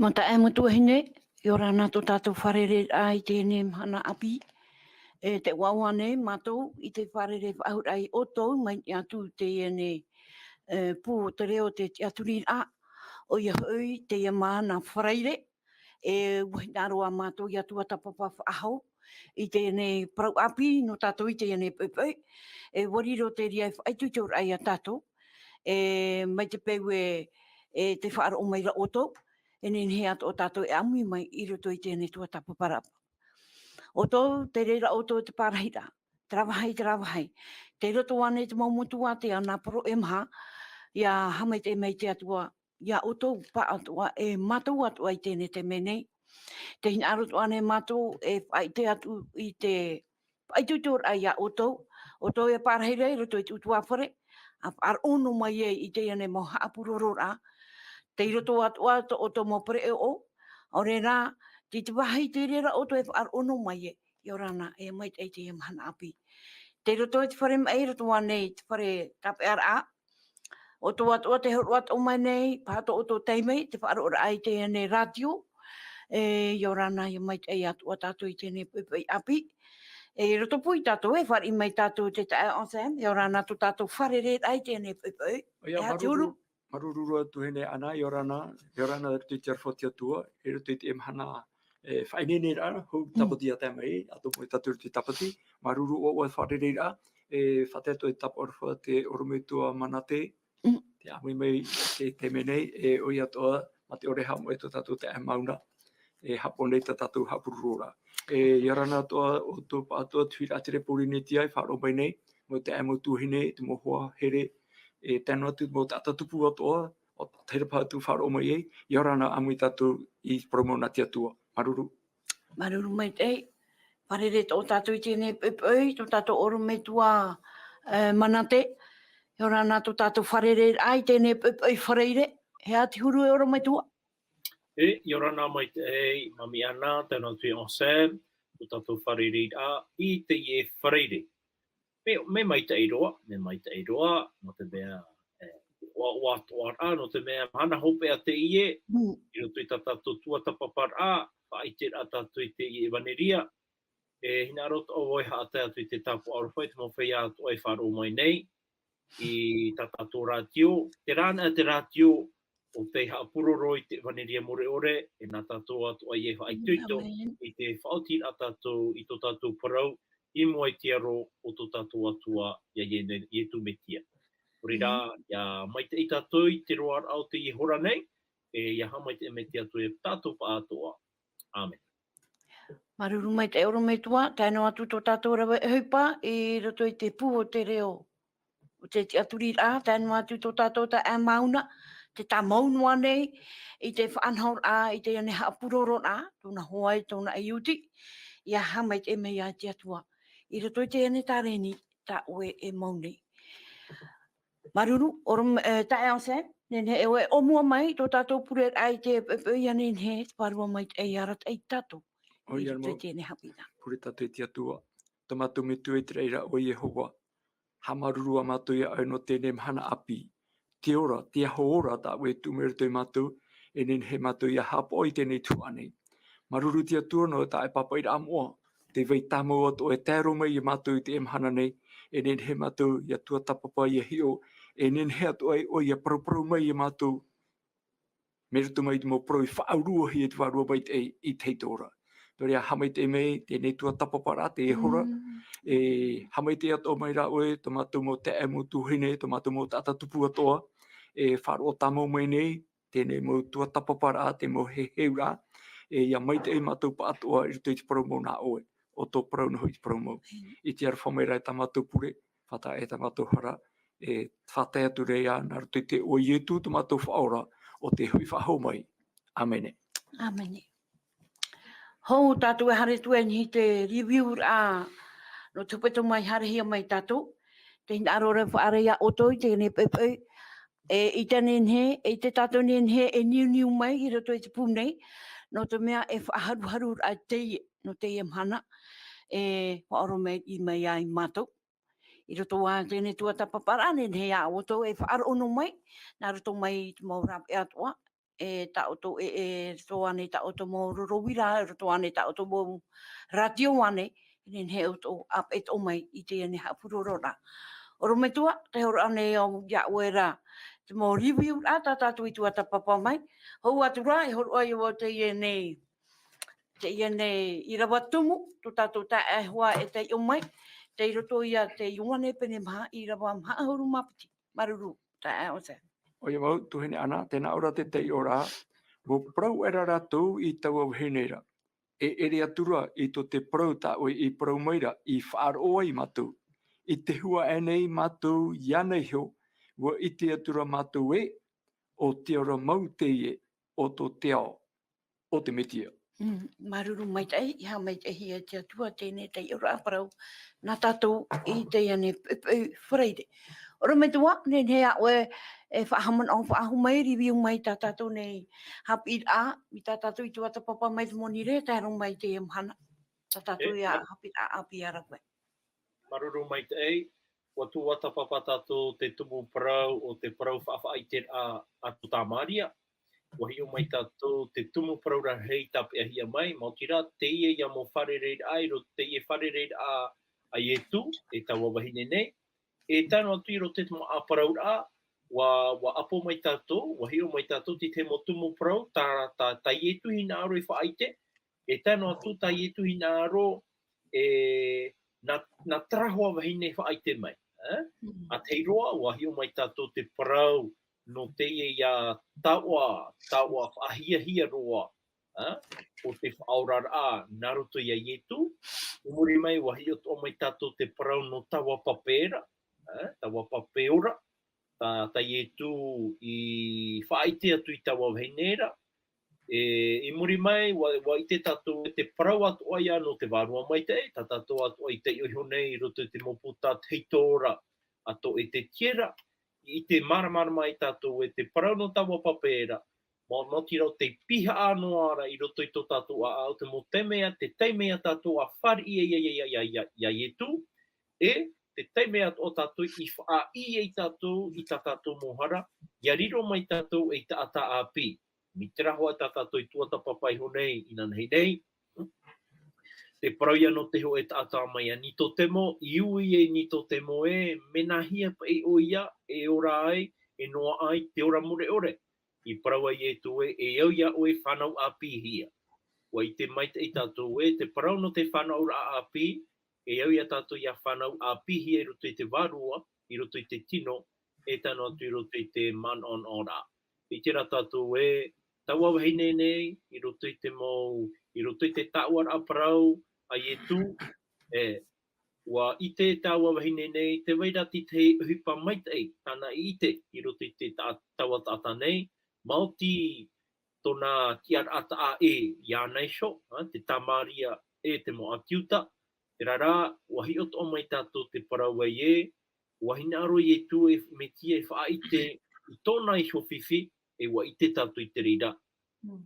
Mata e mutu hine, i ora nā tō tātou wharere ai tēnei hana api, te Ioane matou i te wharere whaurai o tōu, mai i atu Teie ne pū te reo te Atua, o ia hui Teie mana whareire, wahinaroa matou i tuatapapa ahau, i tēnei Parau api no tātou i tēnei pēpei, wariro te ria whaitu te ora ai a tātou, mai te peu te whaaro o maira o tōu, enei he atu o tātou e amui mai i roto i tēnei tuatapaparaa. O tōu te reira o tōu te parahira, travahai, te roto ane te maumutua te ana paro e maha, ia hamai te mei te atua, ia o tōu pa atua e matou atua i tēnei te menei, te hina aroto ane matou e faaite atu i te faitu tōr ai a o tōu e parahira i roto i te utuapare, a ar ono mai e i te ane mo haapurorora, te roto atua o tō mopere e o re rā, te wahi te rera o tō e ar ono mai e, i o rana e mai te te mahana api. Te roto e te whare mai roto ane te whare tape ar a, o tō atua te horuat o mai nei, pato o tō teimei, te whare ora ai te ane radio, i o rana e mai te atua tātou i tēnei pēpei api. Roto pui tātou e whare mai tātou te tae onsam, i o rana tō tātou whare ret ai tēnei pēpei. Marurua tuhene ana i orana te terfoti atua, e roto i te emhana whainene rā, hou tapati a tamai, ato mo i tatu te tapati, maruru o wharereira, whateto e taporwha te orometua manate, te amui mai te menei, oi atoa, ma te oreha mo e to tatu te mauna, hapone te tatu hapurura. I orana atoa o tō pātoa tuira tere pūrinetia i wharo mai nei, mo te amo tuhine, te mohua here, tēnā atu mō tātou tupu atoa, o tere pātu wharo mai ei, i orana amui tātou i promona te atua. Maruru. Maruru mai te, wharere tō tātou i tēnei pēpei, tō tātou oro me tua manate, i orana tō tātou wharere ai tēnei pēpei whareire, he ati huru e oro mai tua. I orana mai te mami ana, tēnā tui onsam, tō tātou wharere i te ie whareire. Me mai te eiroa, no te mea no te mea hana hope a te ie, i roto i tātou tuatapaparaa, faaite a tātou i te EVANELIA, hina roto o oi haa te atu i te tapu aurwhai, te mawhai atu ai faaroo mai nei, i tātou ratou, te rāna te ratou, o te haapuroro i te EVANELIA more ore, e nā tātou atu ai e whaituito, i te whaoti a tātou, i tō tātou Parau, i mua i te aro o tō tātou atua i tu Mesia. Rira, ia mai te i tātou i te roa au te i hora nei, ia hamai te me te atu e tātou pa atoa. Amen. Maruru mai te euro me tua, tēnā atu tō tātou rawa e hupa, i roto i te pū o te reo. O te Atua, tēnā atu tō tātou ta e mauna, te tā maunua nei, i te whaanhaur a, i te ane haapuroro a, tōna hoai, tōna aiuti, ia hamai te mea te atua. I roto i te ane tā reni, tā oe e maunei. Maruru, tā e onsam, nene e oe omua mai, tō tātou pure ai te ia nene, te parua mai te arat ai tātou. I roto i tēne Hapiiraa. Pure tātou i te atua, tā mātou me tue te reira o Yehova, ha marurua mātou ia au no tēnei mhana api, te ora, te aho ora tā oe tūmere tui mātou, e nene he mātou ia hapo i tēnei tuanei. Maruru te atua no tā e papa i amoa, te vei tāmau ato e tēro mai i mātou i te emhana nei, e nene he mātou i a tuatapapa i a hio, e nene he ato ai o i a paraparau mai i mātou, me rato mai i mō parau i whaarua hi e te wharua mai te i teite ora. Tori a hamai te mei, tēnei tuatapaparaa, te ehora, hamai te ato mai rā oe, tō mātou mō te emu tuhine, tō mātou mō tāta tupu atoa, whaarua tāmau mai nei, tēnei mō tuatapaparaa, te mō he heura, ia mai te mātou pa atoa i rito i te parau mō nā oe. O tō parau no i te parau mau. I te ara whamairai tā mātou pure, whata e tā mātou hara, whatai atu reia, nā rato i te o ietu tā mātou whaora, o te hui whahau mai. Amene. Amene. Hou tātou e hare tue ni te review a no tupeto mai hare hia mai tātou, te hina arore whaare ia oto i te ne pepei, i te nenhe, i te tātou nenhe e niu mai i rato i te pūnei, no te mea e whaharu a Teie, no Teie mhana, whaoro me i mai ai matou. I roto wā tēnei tuatapaparaa, nenhe a oto e whaaro ono mai, nā roto mai i te maurap e atua, tatou toane tatou mo rovira toane tatou mo radioane nen he o apet o mai I te ne hapurorora. Oro me tua te horo ane o ya wera te mo review ata tatou I tuatapapa mai. Hou atura horo ai o Teie nei Irava TUMU tatou ta hua te o mai. Te roto ia te Ioane pene maha Irava maha horu mapiti maruru ta o se. O ia mau tuhene ana tēnā ora te tei ora. Mo prau era ratou I taua vahine. Ere atura I to te prau ta o I prau maira I faaroo ai matou. I te hua enei matou ianei heo. Wa I te atura matou o te ora mau Teie o to te ao o te Mesia. Maruru mai tai, ia mai tai hia te atua tēnei tei ora Parau. Nā tātou I te ane whareide. Ora me tua, ne hea oe whaahaman au whaahu mai, review mai tā tātou nei Hapiiraa, mi tā tātou I tuatapapa mai te moni re, tā rong mai te mhana. Tā tātou ia Hapiiraa apiara koe. Maruru mai tai, wa tuatapapa tātou te TUMU Parau o te Parau faaite atu Samaria. Wahi o mai tātou te TUMU Parau ra hei tape ahia mai, mautira Teie ia mo wharereid ai, ro Teie wharereid a ietu, e taua vahine nei. E tano atu I ro te mo a Parau ra, wa apo mai tātou, wahi o mai tātou te mo TUMU Parau, ta ietu hina aro I whaaite, e tano atu ta ietu hina aro, na trahoa vahine whaaite mai. A te roa, wahi o mai tātou te Parau, no Teie ia taua ahia roa, o te whaorara naruto ia ietu, umuri mai wahi o mai tātou te Parau no taua papeora, ta ietu I whaaite atu I taua vahine. I muri mai, wa I te tātou te Parau atua ia no te wārua mai te, ta tātou atua I te iho nei, roto te moputa teitora, ato e te tiera, I te maramara mai tātou e te Parau no taua papera, mo tira te piha anoa ara I roto I tō tātou a au te mo temea, te teimea tātou a whari ia ietu, te teimea o tātou I wha I tātou I tā tātou mohara, ia riro mai tātou e ta ata api. Mi te rahoa tā tātou I tuatapapa I honei, ina nei. Te Parau ia no te ho e tātā mai a ni tō temo, I ui ni tō temo menahia pa o ia, ora ai, noa ai, te ora mure ore. I Parau ai tu au ia oe whanau api hia. Wa I te maita I tātou te Parau no te whanau api, au ia tātou ia whanau api hia I roto I te wārua, I roto I te tino, tano atu I roto I te man on ora. I tira tātou taua vahine nei, I roto I te mau, I roto I te taua a Parau, a ietu, wa I te taua wahine nei, te wairati te uhipa maitei, tana I te, I roto I te taua tata nei, mauti tona tiar ata a Ioane sho, te Samaria te mo atiuta, te rara, wahi o mai tātou te Parau ai wahina aro ietu Mesia whaaite, I tōna I whiwhi, wa I te tātou I te rira.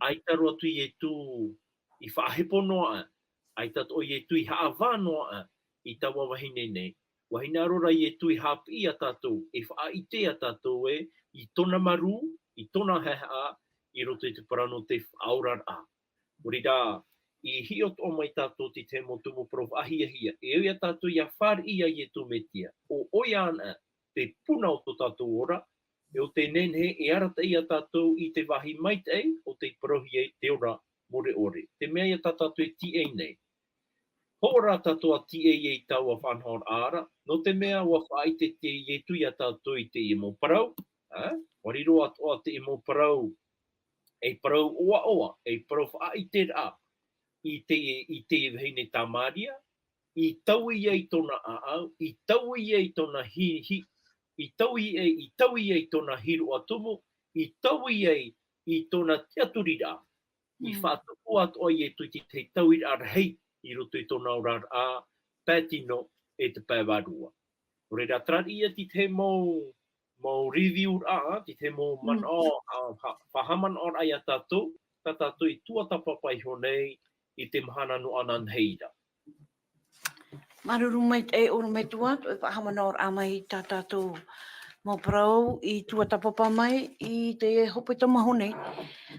Ai taro atu ietu I whaahepo noa, ai tato ietu I haava noa, I taua wahine nei. Wahina arora ietu I haapiiraa tātou, whaaite a tātou I tōna maru, I tōna heha, I roto I te Parau no te whaorara. Orira, I hiot o mai tātou ti te mo TUMU Parau ahia, au ia tātou ia whari ia ietu Mesia. O oiana te puna o tō tātou ora, o te nenhe arata ia tātou I te wahi maitei o te parohi te ora more ore. Te mea ia tātou Teie nei. Hora tātou a Teie taua whanhor ara, no te mea wa whaaite te ietu ia tātou I te imo Parau, wariro atoa te imo Parau, Parau oa, Parau whaaite ra, I te vahine Samaria, I tau I tōna aau, I tau I tōna hi, I tau I tōna hiru atumu, I tau I tōna teaturira, I whātuku atoa I tu te tau I arhei, I roto I tōna orar a pētino te pēwarua. Reira trari ia ti te mau review a, ti te mau man o, whahaman o ai a tātou, ta tātou I tuatapapa I honei, I te mahana no anan heira. Maruru mai te oro me tua, whahamana o amai tā tātou Mo Parau I tuatapapa mai I te hepetoma hone.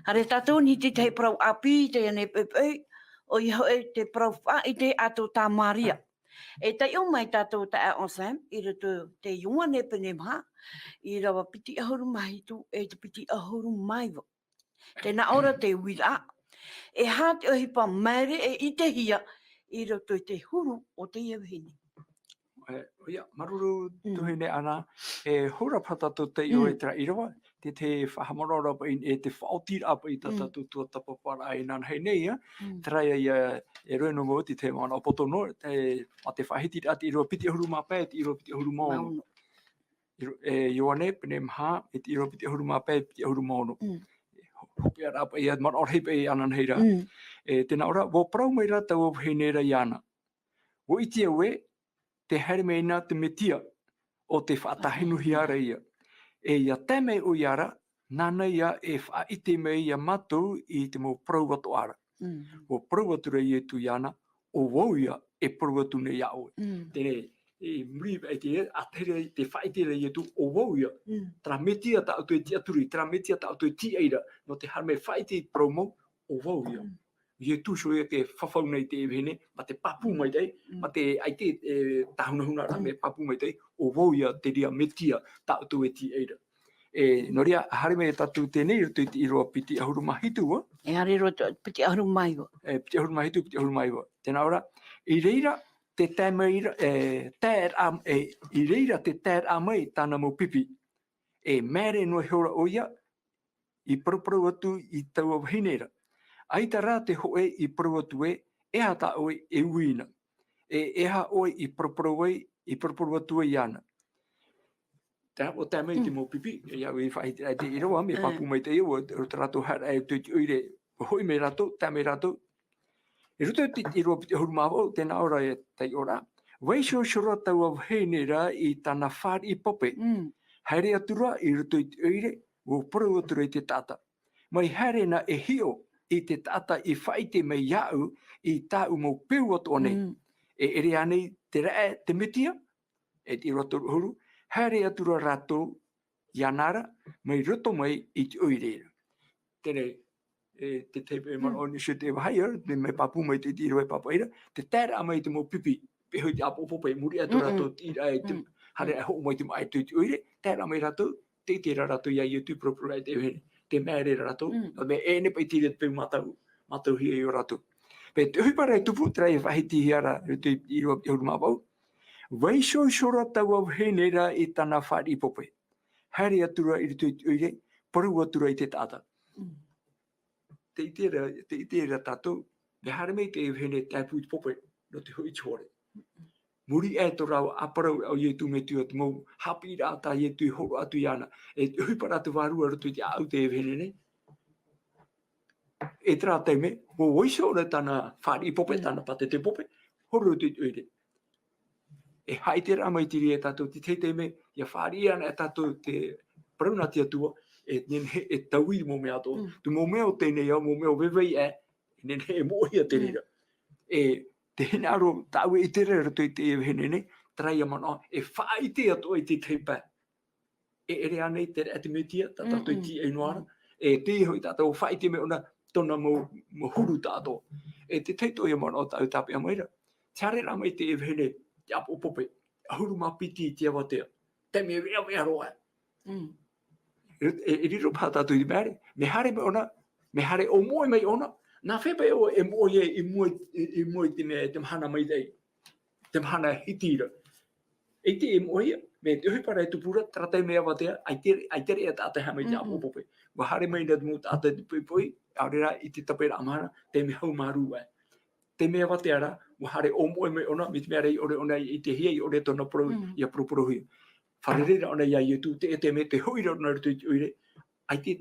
Hare tatou ni te Parau api te enei pepe o I hoe te Parau faaite ato Samaria. E tai o mai tatou ta on sam I roto te Ioane pene maha Irava piti ahuru mai tu e te piti ahuru mai vo. Tēnā ora te wira. E hā te ohipa maire e I te hia I roto I te huru o te vahine. Ia, maruru tuhine ana, e hura patato te o e tra Irava, te whahamarora pa e te whaotira pa I tatatu tuatapaparaa I nana enei, traia ia e roeno mo te mana o potono, a te whahitira ati Irava piti ahuru mapea, te Irava piti ahuru maono. Ioane, pene maha, e te Irava piti ahuru mapea, piti ahuru maono. Hapiiraa pa ia, mana ora hipa I anan heira. Tēnā ora, wo Parau maira tau vahine ra iana. Wo iti awe, te haere meina te Mesia o te whaatahinuhi ara ia. E ia teme o iara, nana ia e whaite me ia matou I te mo Parau atu ara. O Parau atu rei e tu iana, o wau ia e Parau atu nei au. Tene, e muri e te atere te whaite rei e tu o wau ia. Tra Mesia ta auto e ti aturi, tra Mesia ta auto e ti eira, no te harme whaite Parau mo, o wau ia. Ie tūso ia ke whawhau nei te vahine, ma te papu mai tei, ma te aite tahunahuna ra me papu mai tei, o wau ia te ria Mesia ta auto e ti eira. No ria, hare me tatu tēnei roto I te Iroa piti ahuru mahitu wa. E hare roto piti ahuru mai wa. Piti ahuru mahitu, piti ahuru mai wa. Tēnā ora, I reira te tēmeira, I reira te tēr a mai tāna mo pipi, e mere no heora o ia, I paraparau atu I taua vahineira. Aita rā te hoe I Parau atu e ha ta oe e uina. E ha oe I paraparau atu e iana. Tā o tā mei te mō pipi, e iau I whaite ai te Irava, me papu mai te iau, o te ratou hara e tui oire, hoi me ratou, tā me ratou. E ruto te Irava piti ahuru māwau, tēnā ora e tei ora. Waisho shora taua vahineira I tāna whāri pope. Haere atura I ruto I te oire, o Parau atu rei te tata. Mai haere na e hio, I te tata I whaite me iau I tāu mo peu atu anei. E ere anei te rea te Mesia, e te roto huru, haere atura ratou, ianara, mai roto mai I te oireira. Tēne, te teipe mana o nisho te wahaia, me papu mai te tiro e papaira, te tēra mai te mo pipi, pe hoi te apopope, muri atu ratou tira e te hare a ho mai te mai te oire, tēra mai ratou, te tira ratou ia I tu propura e te wene. Te mere ratou, me ene pa I tira te matou hi e o ratou. Pe te hui para e tupu, trai e whahiti hiara, te Iroa piti ahuru māwau. Waisho shora taua vahineira I tāna whāri pope. Haere atura I te oire, Parau atura I te tata. Te itera tatou, me hare mei te vahine tāpui pope, no te hui chore. Muri e to rau aparau au ie tu me tu at mo Hapiiraa ta ie tu horo atu iana e hui para tu varua rotu te au te vene ne e tra te me mo oiso ora tana whāri pope tana pate te pope horo tu uire e haite ra mai tiri e tatou te me ia whāri ana e tatou te prauna te atua e taui mo mea to tu mo mea o tēnei au mo mea o vevei e nen he mohi a te rira te hene aro tau I te rera tui te hene ne, traia mana, e whaite ato I te teipa. E ere anei te rea te Mesia, tata tui ti e noara, e te hoi tata o whaite me ona tona mo huru tato. E te teito e mana o tau tape a maira. Tare ra mai te hene, te apo pope, ahuru mapiti te awatea. Te me rea mea roa. E riro pata tui mere, me hare me ona, me hare o moe mai ona, nā whepe o e moe I moe te mea te mahana mai tei, te mahana hitira. E te e moe, me te hui para e tupura, tratai mea watea, ai tere e tātai hamai te apo pope. Wa hare mai na mo tātai te pui, aurera I te tapera amahana, te me hau maru ai. Te mea watea ra, wa hare o moe mai ona, me te mea rei ore ona I te hiei ore tona pro, ia proporo hui. Wharerera ona ia I tu, te me te huira ona rutu I uire, ai te,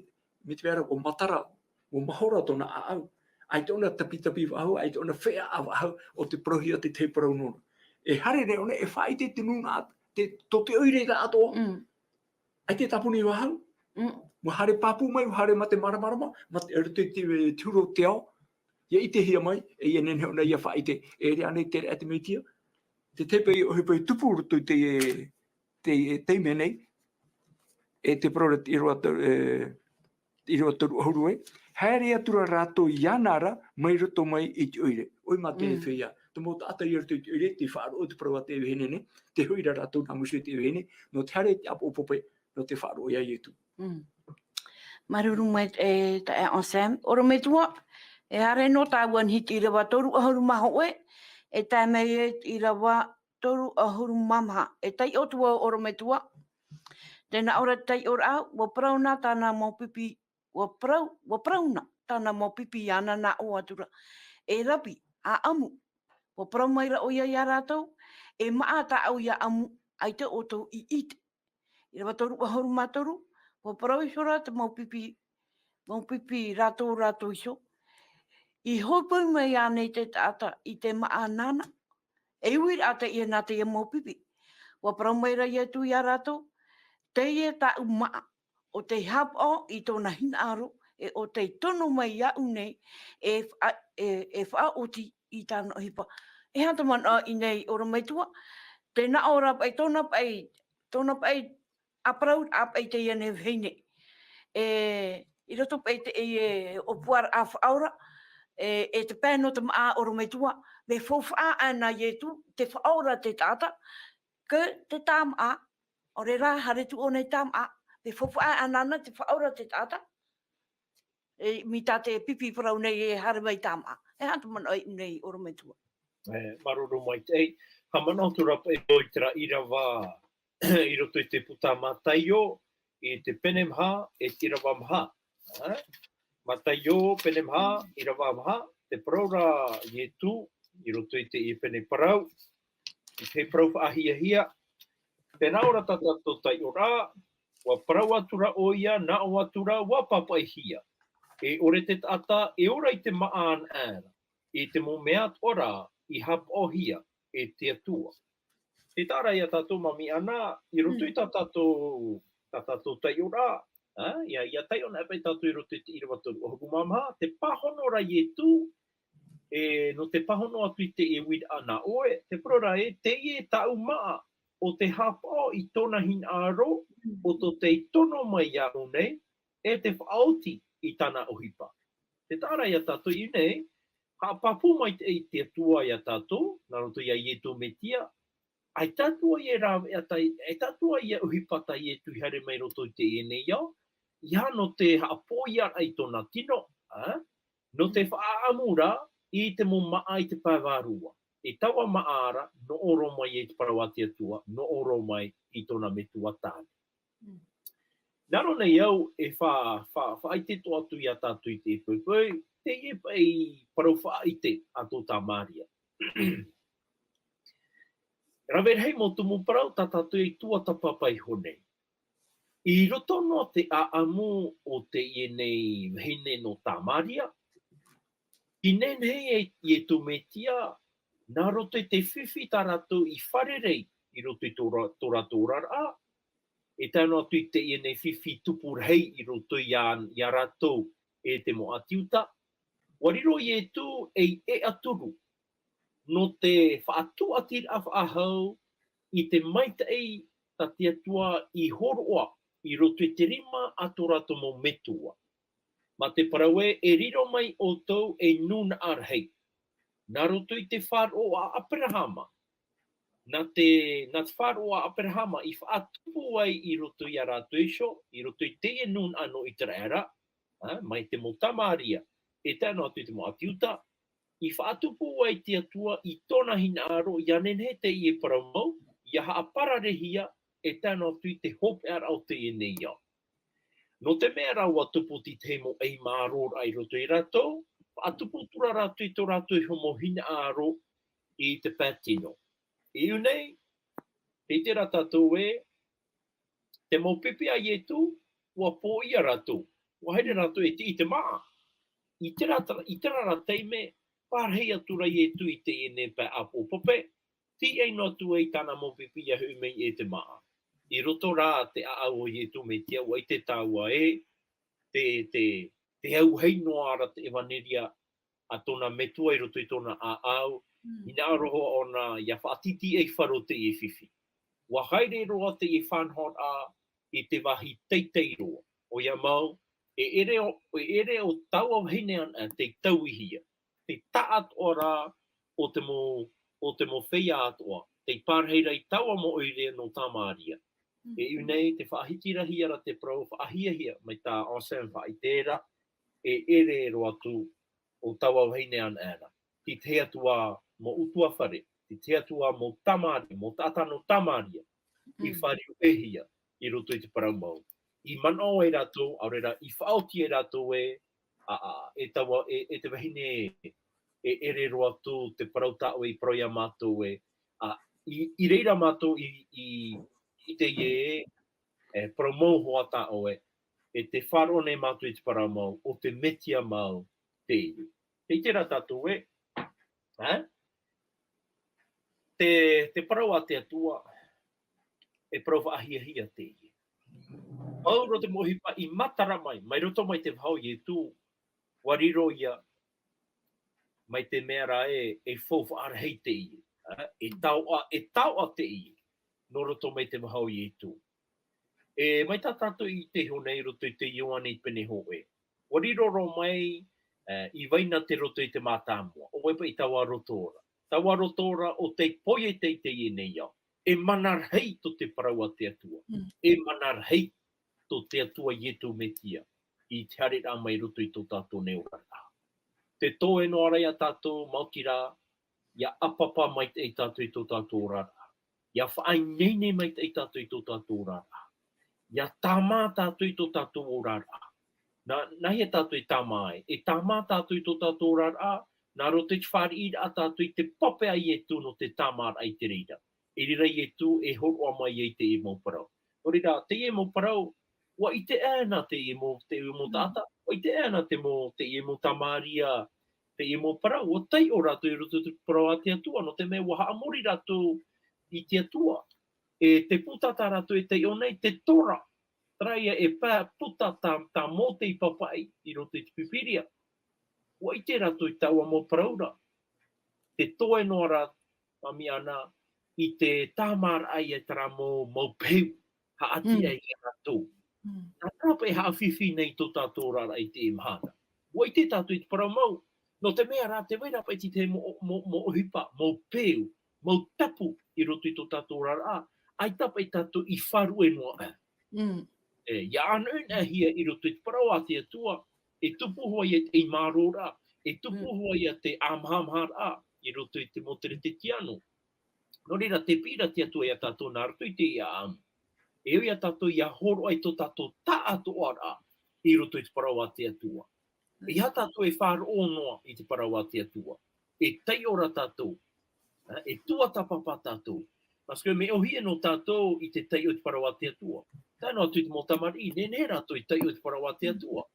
me te mea o matara, o mahora tona a au. Ai te ona tapi wahau, ai te ona whea a wahau o te prohi o te te parau nono. E hare ne ona e whaite te nuna to te oire ka atoa. Ai te tapuni wahau. Mo hare papu mai, hare ma te maramarama, ma te turo te ao. Ia I te hia mai, e ia nene ona ia whaite. E rea nei te rea te Mesia. Te tepe I ohipa I tupu rutu te menei. e te proret i roa toru ahurue, haere atura ratou ianara, mai roto mai i te oire. Oi ma te whia. Te mo ta i roto i te oire, te faaroo te proa te vahine, te huira ratou na musu te vahine, no te hare te apo pope, no te faaroo ia i tu. Maruru mai e ta e on Sam. Oro me tua, e hare no tāwan hiti i rawa toru ahuru maho e tai mei i rawa toru ahuru mamha. E tai otua oro me tua. Tēnā ora tai ora au, wa prauna tāna mō pipi, wa prauna tāna mō pipi ana nā o atura. E rapi, a amu, wa prau maira o ia ia rātou, e maa tā au ia amu, ai te oto i ite. I rawa toru ahuru matoru, wa prau i hora te mō pipi rātou iso. I hopu mai ane te tata i te maa nana. E uir ata i nā te mō pipi. Wa prau maira ia tu ia rātou, Teie ta umaa o te hapo i tōna hina aro e o te tono mai au nei e wha oti i tāna hipa. E hata mana i nei ora mai tua, tēnā ora pai tōna pai aprau apai te iane vahine. I roto pai te o puara a whaora, e te pēno te maa ora mai tua, me fōwha ana i tu, te whaora te tata, ke te tāma o re rā hare tu o nei tam a, te whawha anana te whaora te tata, mi tā te pipi parau nei e hare mai tam a. E hanta mana nei oro me tua. Maruru mai te, ka manautura pa e oitara Irava, i roto i te puta mataio, i te penemha e te Irava mha. Mataio, penemha, Irava mha, te praura i tu, i roto i te i pene Parau, i te prau ahia. Tēnā ora tatato tai ora, wa parau atura o ia, na o atura, wa papaihia. E ore te tata, e ora i te maan ara. E te mo mea ora, i hap o hia, e te atua. Te tara ia tatou mami ana, i roto i tatato tai ora, ia tai ona epai tatou i roto i te irawa toru o huku mamha, te pahono ra i tu, no te pahono atu i te e wid ana oe, te prora e teie tau maa, o te hapo i tōna hin aro, o to te tono mai au nei, e te whaoti i tāna ohipa. Te tāra ia tātou i nei, ka papu mai te atua ia tātou, nā roto ia i tō metia, ai tātua i Irava, ai tātua i ohipa tai e tu hare mai roto i te enei au, ia no te hapo ia ai tōna tino, no te whaamura i te mo maa i te pāwarua. E taua maara, no oro mai e te parawati atua, no oro mai i tōna metua tāne. Naro nei au e whaaite to atu i a tātou i te pui, te e pai parau whaaite a tō Samaria. Rawer hei mo tumu parau ta tātou i tuatapapa i honei. I roto no te aamu o te enei vahine no Samaria, i nenei e tu metia, nā roto i te whiwhi tā ratou i wharerei i roto i tō ratou rara. E tāno atu i te enei whiwhi tupurhei i roto i a ratou e te mo atiuta. Wariro i e tu e aturu. No te whaatu atir a whaahau i te maitei ta te atua i horoa i roto i te rima ato rato mo metua. Ma te parawe e riro mai o tau e nuna arhei. Nā roto i te faaroo a Abrahama. Nā te faaroo a Abrahama i whaatupu ai i roto i a rātou iso, i roto i Teie nun ano i te era, mai te mo Samaria, e tāno atu i te mo atiuta, i whaatupu ai te atua i tōna hina aro, i anenhe te i e paramau, i aha apararehia, e tāno atu i te hope ar au te enei au. No te mea rau atupu ti te mo ei māror ai roto i ratou, atupu tura ratu i tō ratu i homo hina aro i te patino. I unei, te ratatou e, te mau pipi ai e tu, ua pō ia ratu, ua haere ratu e te maa. I te raratei me, pārhei atura i e tu i te ene pa apo pope, ti ei no tu e tāna mau pipi a hui mei e te maa. I roto rā te aao i e tu me tia, ua i te taua e, te au hei noa ara te EVANELIA a tōna metua i roto i tōna aau, i nā roho o nā ia whaatiti e wharo te e whiwhi. Wa haere roa te e whanhot a, I te wahi teiteiroa. O ia mau, e ere o taua vahine ana te tauihia. Te taat ora o te mo whea atua. Te pārheira I taua mo oire no Samaria. E unei te whaahitirahi ara te parau whaahiahia mai tā awesome faaite e ere ro atu o taua vahine ana. Ti te atua mo utua whare. Ti te atua mo Samaria, mo tātano Samaria. I whariu ehia I roto I te parau mau. I manao e ratou, aurera I whaoti e ratou e taua e te wahine e ere ro atu te parau tau I proia matou I reira matou I Teie e promou hoa tau e te faaroo nei matou I te parau mau o te Mesia mau Teie. Te tera tatou te parau a te atua e parau whaahiahia Teie. Auro te mohipa I matara mai roto mai te whau I tu, wariro ia, mai te mea e fōwha arahei Teie. E tau a Teie, no roto mai te whau I tu. E mai tā tātou I te honei roto I te Ioane I pene hoe. Wariro ro mai I waina te roto I te mātāmua. O waipa I taua rotora. Taua rotora o te poie te enei au. E manarhei to te parau a te atua. E manarhei to te atua ietu metia. I te harera mai roto I tō tātou neorata. Te tō no arai a tātou mautira. Ia apapa mai te tātou I tō tātou rara. Ia whainene mai te tātou I tō tātou rara. Ia tāmā tātou I tō tātou rara. Na hea tātou I tāmai. E tāmā tātou I tō tātou rara. Nā ro te whārira a tātou I te pape ai e tu no te tāmara ai te reira. E rira I e tu e horo mai I te e mō parau. O rira, te e mō parau, wa I te ēna te e mō tata. Wa I te ēna te e mō Samaria, te e mō parau. O tei o rato I roto te parau a te atua. No te mea waha amori rato I te atua. E te putata rato e te onei, te tora. Traia e pā puta tā mō te I papai I roto I te pipiria. Wa I te rato I taua mō paraura. Te toe noara, mami ana, I te tāmara ai e tara mō peu. Haati ai e rato. Nā tāpa e hawhiwhi nei tō tātou rara I te imahana. Wa I te tātou I te parau mau. No te mea rā te waira pa I te mō ohipa, mō peu, mō tapu I roto I tō tātou rara. Ai tapa I tātou I wharu e noa. Ia anu na hia I roto I te parau a te atua. E tupu hoa I te marora, e tupu hoa I te amhamhara, I roto I te motere te tiano. No reira te pira te atua I a tātou nā roto I te ia amu. E oi a tātou ia horo ai tō tātou ta ato ara I roto I te parau a te atua. E ha tātou e faaroo noa I te parau a te atua. E tei ora tātou, e tuatapapa tātou. Paske me ohie no tātou I te tei o te parau a te atua. Tāno atu I te mō tamari, nene rato I tei o te parau a te atua.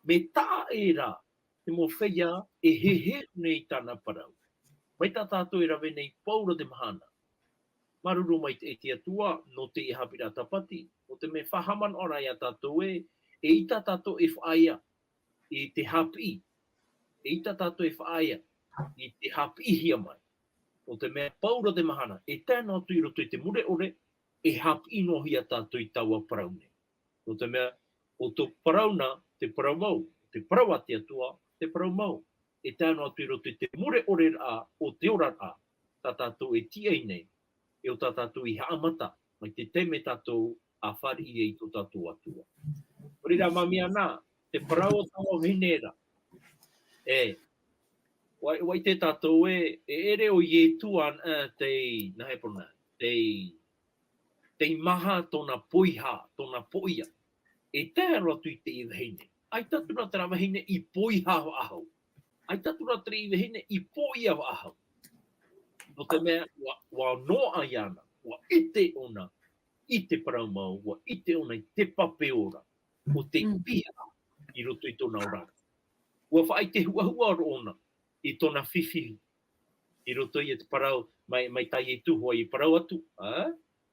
Me tā e rā, te mō whea e he nei tāna parau. Mai tā tātou e rawe nei paura te mahana. Maruru mai te atua no te Hapiiraa Sabati. O te me whahaman ora I a tātou e I tā tātou e whaia I te hapi. E I tā tātou e whaia I te hapiihia mai. O te mea paura te mahana. E tēnā atu I roto I te mure ore e hapi no hia tātou I taua paraune. O te mea, o tō parauna, te parau mau, te parau a te atua, te parau mau. E tēnā atu I roto I te mure ore rā, o te ora rā, tā tātou e tia nei, e o tā tātou I haamata, mai te teme tātou a whari I tō tātou atua. Rira mami ana, te parau o taua vinera. Wai te tātou e ere o ietuan te, na hepona, te maha tōna poiha, tōna poia. E tēro atu I te vahine. Ai tatura tera vahine I poiha wa ahau. Ai tatura tera vahine I poia wa ahau. No te mea, wa noa iana, wa ite ona, I te parau mau, wa ite ona I te pape ora, o te pia I roto I tōna orara. Wa whai te huahua ona I tōna whiwhihi. I roto I te parau, mai tai e tuhua I parau atu.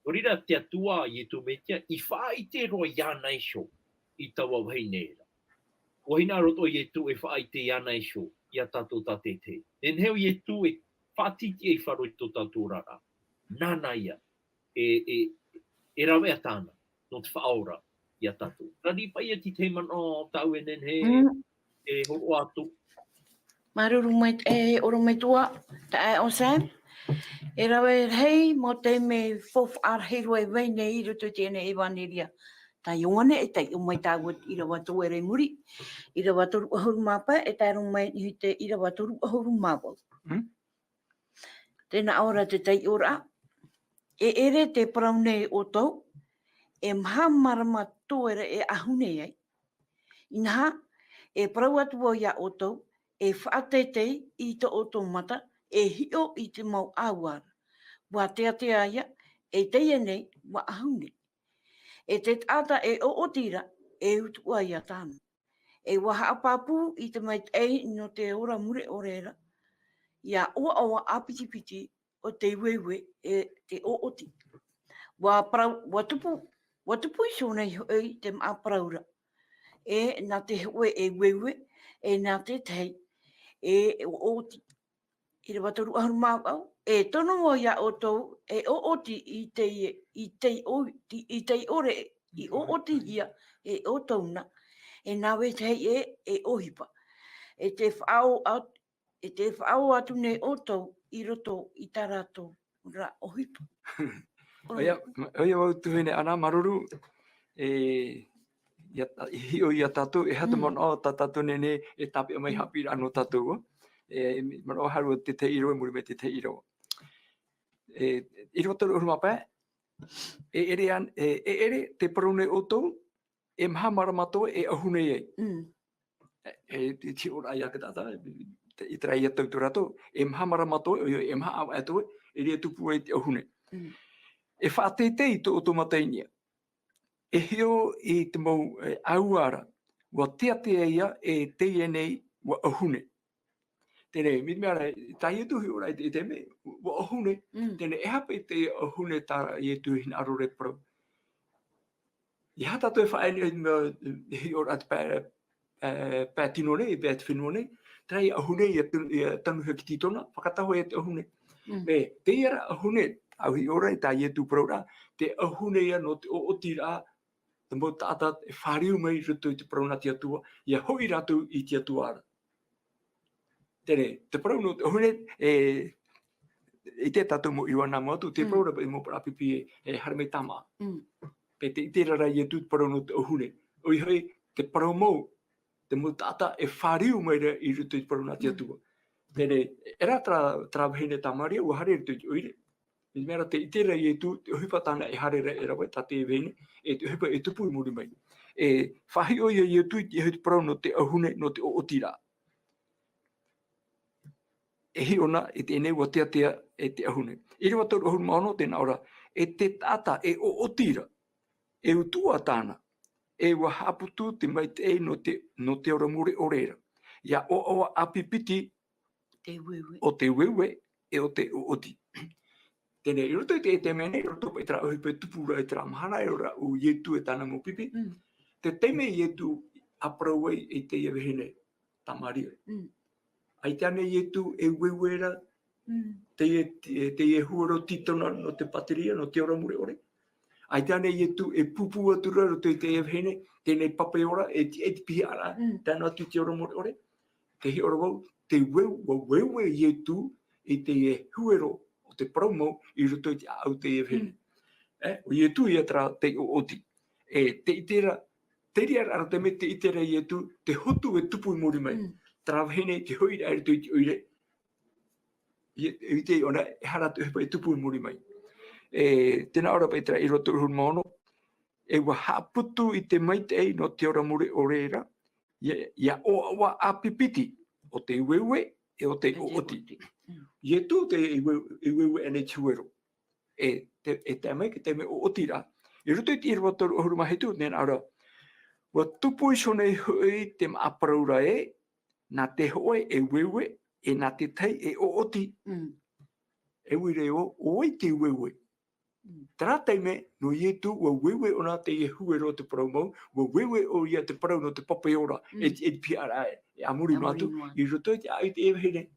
O rira te atua I tu Mesia, I whai te roa iana isho I taua wahinera. Wahina roto I tu e whai te iana isho I a tātou tātete. En heo I tu e whatiti e wharo I tō tātou rara. Nāna ia. E rawe a tāna. no te whaora ia tatou. Rani pai e ti te mano tau enen he e horo atu. Maruru mai oro mai tua, ta o Sam. E rawe hei mo te me fof ar hero e vahine I roto tēne EVANELIA. Ta Ioane e tai o mai tāwat Irava tō e rei muri. Irava toru ahuru mapa e tai rong mai I te Irava toru ahuru mapa. Tēnā ora te tai ora. E ere te praune o tau. E maha marama tōera e ahune ai. Inaha, e prau atua ia o tau. E whaatetei I te oto mata. E hio I te mau awara. Wa tea ia, e teie nei, wa ahune. E te tata e o tira, e utua ia tāna. E waha apapu I te mai ei no te ora mure orera. Ia oa apitipiti o te wewe e te oti. Wa tupu I so nei hoi te maa praura. E nā te hoe e wewe, e nā te tei, e o oti. I re watoru ahuru māpau, e tono o ia o tau, e o oti I tei ore, I o oti ia, e o tauna, e nawe tei e ohipa. E te whaau atu nei o tau, I roto I tarato, ra ohipa. Oia wau tuhine ana maruru, hio ia tatou, e hata mono o ta tatou nene, e tape o mai Hapiiraa no tatou. E mano haru te te iro muri me te te iro. Iro toru urumapa e ere te parune o tau e maha maramato e ahune ei. E ti ora ia katata I trai ia tau rato e maha maramato e maha au ato e ria tupu e te ahune. E whaatete I to otomatainia. E hio I te mau auara wa tea ia e teie nei wa ahune. Tēne, mi mea tahi etu hi ora I te me, wa ahune, tēne e hape te ahune tā I etu hina arore pro. I hata toi whaene hi ora te pētino nei, pēt whenua nei, trai ahune I tanu hea ki titona, whakataho e te ahune. Me, te iara ahune, au hi ora I tā etu pro ra, te ahune ia no te ootira, te mo tāta e whariu mai ruto I te pro na te atua, ia hoi ratu I te atua ara. Tēne, te parau no te ahune, I te tatou mo Ioane nā motu, te parau rapa I mo parapipi e harame tama. Pe te ite rara I etu te parau no te ahune. Oi hoi, te parau mau, te mo tata e whariu mai rea I ruto I te parau nā te atua. Tēne, era tra vahine Samaria, ua hare ruto I oire. I mera te ite rara I etu, te ohipa tāna e hare rea e rawa, tā te vahine, e te ohipa e tupu I muri mai. E whahi o I etu, I hoi te parau no te ahune, no te ootira. E hi ona e te enei wa tea e te ahune. I rewa tau ahunu maono tēnā ora, e te tata e o otira, e utua tāna, e wa haputu te mai te no te ora mure orera. Ia o awa apipiti o te wewe e o te o oti. Tēne, I roto I te e te mene, I roto pa I tra ohipe tupura I tra mahana e ora u ietu e tāna mo pipi. Te teime ietu aprauai I Teie vahine Samaria. Ai tane ietu e wewera Teie huaro titona no te pateria no te ora mure ore. Ai tane ietu e pupu atura roto I Teie vahine, tēnei pape ora e te pihi ara, tēnā atu te ora mure ore. Te hi ora wau, te wewe ietu I Teie huero o te promo I roto I te au Teie vahine. O ietu ia tra te o oti. E te itera, te ria ara te me te itera ietu, te hotu e tupu I muri mai. Tra vahine te hoi rea tu I te oire. I te ona e haratu hepa I tupu I muri mai. Tēnā ora pai tra I roto urun maono. E wa haputu I te maitei no te ora muri orera. Ia o awa apipiti o te wewe e o te ooti. Ie tu te I wewe ane tuero. E te mai ke te me ooti ra. I roto I te roto urun mahetu, tēnā ora. Wa tupu I sonei hui te maapraura e. Nā te hoe e wewe, e nā te tei e o oti. E wire o oi te wewe. Tara teime, no ietu, wa wewe o nā te e huero te parau mau, wa wewe o ia te parau no te pape ora, e piara e amuri matu, I roto I te ai te evahine.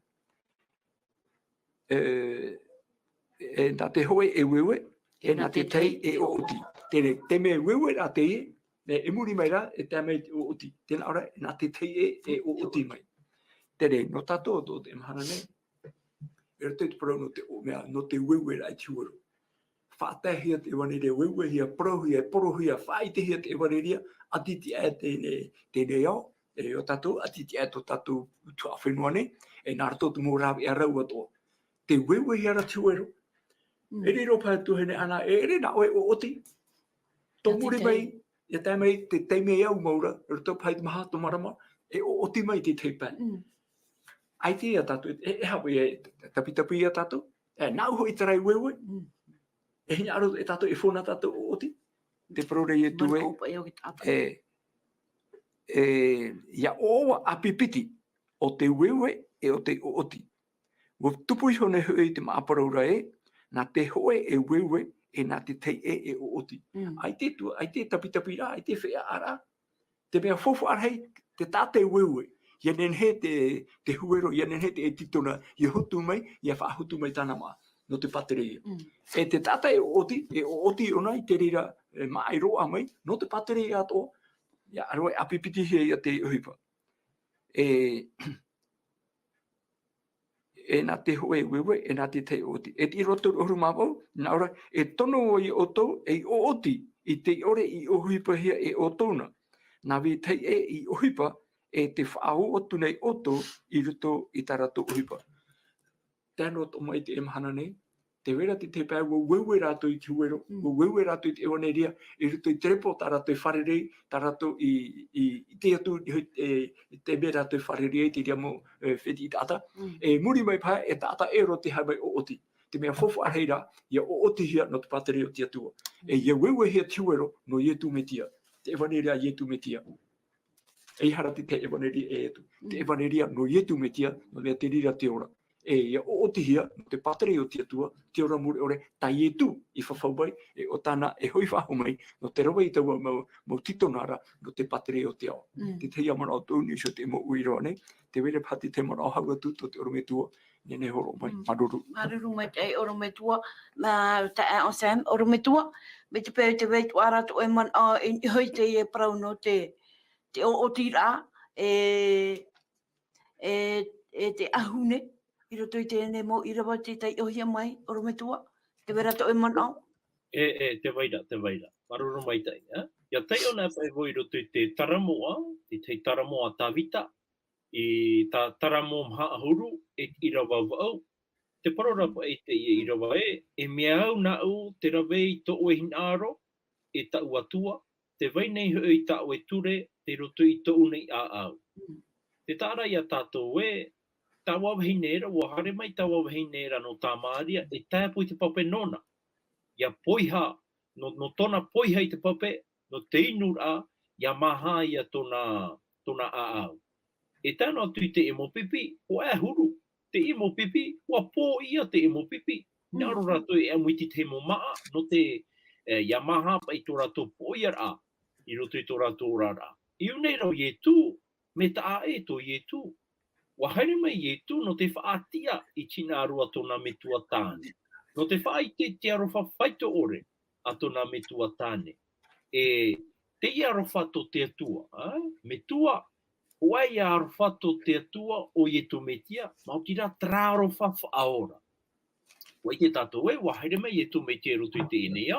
Nā te hoe e wewe, e nā te tei e o oti. te me wewe a Teie, e muri mai rā, e te amei o oti. Tēnā ora, nā te Teie e o oti mai. Tere, no tatou o te mahana nei. E rā te parau no te o mea, no te wewe rā i tiwaro. Whātahia te Evanelia, wewe hia, porohia, faaite hia te Evanelia, atiti e tēnei au, e o tatou, atiti e to tatou tua whenua nei, e nā ratou tu mō rāwi a rau atoa. Te wewe hia ra tiwaro. E riro pai tuhene ana, e re nā oe o oti. Tō muri mai, ia tai mai te teime au maura, e rato pai maha to marama, e o oti mai te teipai. Ai te ia tatou, e hawe e tapitapi ia tatou, e nau hoi tarai wewe, e hina aro e tatou e whona tatou o oti, te parore e tue, ia oa apipiti, o te wewe e o te o oti. Wo tupu i hone hui te maaparora e, nā te hoe e wewe, e nā te Teie e o oti. Ai te tapitapi rā, ai te whea ara. Te mea fofu arhei, te tāte wewe, ia nenhe te huero, ia nenhe te e titona, ia hutu mai, ia whaahutu mai tāna maa, no te patere ia. E te tata e o oti ona i te rira mai roa mai, no te patere ia ato, ia aroe apipiti hea ia te uhipa. E nā te hoe wewe, e nā te te oti. E ti roto oru mawau, nā ora, e tono o i oto, e o oti, i te ore i ohipa hia e o tona. Nā vi Teie i ohipa, e te whaau otu nei oto, i roto i tā rato ohipa. Tēnā o mai te emahana nei, te wera te te pēu, wewe rato i tiwero, wewe rato i te Evanelia, i roto i trepo tā rato i wharerei, tā rato i te atu, i te me rato i wharerei, te ria mo whiti i tata. E muri mai pai, e tata e ro te hai mai o oti. Te mea fofu arheira, ia o oti hia no te patere o te atua. E ia wewe hia tiwero no ietu metia. Te Evanelia ietu metia. E hara te Evanelia e etu. Te Evanelia no ietu metia, no mea te rira te ora. E ia o oti hia, no te patere o te atua, te ora muri ore, ta ietu i whawhau mai, e o tāna e hoi whahu mai, no te rawa i taua mau titonara, no te patere o te ao. Te teia mana o tōni so te mo uiroa nei, te were pati te mana o haua tūto te orometua, nene horo mai, maruru. Maruru mai te orometua, ta e o Sam, orometua, me te pēr te veitu arato e man, i hoi te e parau no te o otira, e te ahune, i roto i tēnei mo Irava te tai ohia mai, orometua, te wera to e man au. Te waira. Maruru mai tai. Ia tai ona pai hoi roto i te taramoa, i te taramoa tawita, i tā taramo mhaahuru e Irava wau. Te parorapa e te i Irava e mea au na au te rawei to oe hinaro, e ta Atua, te vainei hoi ta oe ture, te roto i to unei a au. Te tāra ia tātou taua vahine wa hare mai taua vahine no Samaria, e tae pui te pape nona. Ia poiha, no tona poiha i te pape, no te inura, ia maha ia tona a au. E tāna atu i te emo pipi, o e huru, te emo pipi, ua pō ia te emo pipi. Nā ro rato e amuiti te mo maa, no te ia maha pa i tō rato pōia rā, i roto i tō rato rara. I unei rau ie tū, me ta a e tō ie tū. Wa haere mai e tu no te whaatia i tina arua tōna me tuatāne. No te faaite te arofa whaito ore a tōna me tuatāne. E te i arofa to te atua. Me tua, oa i arofa to te atua o i tu metia, mau tira tra arofa whaora. Wai te tātou wa haere mai e tu metia roto i te enei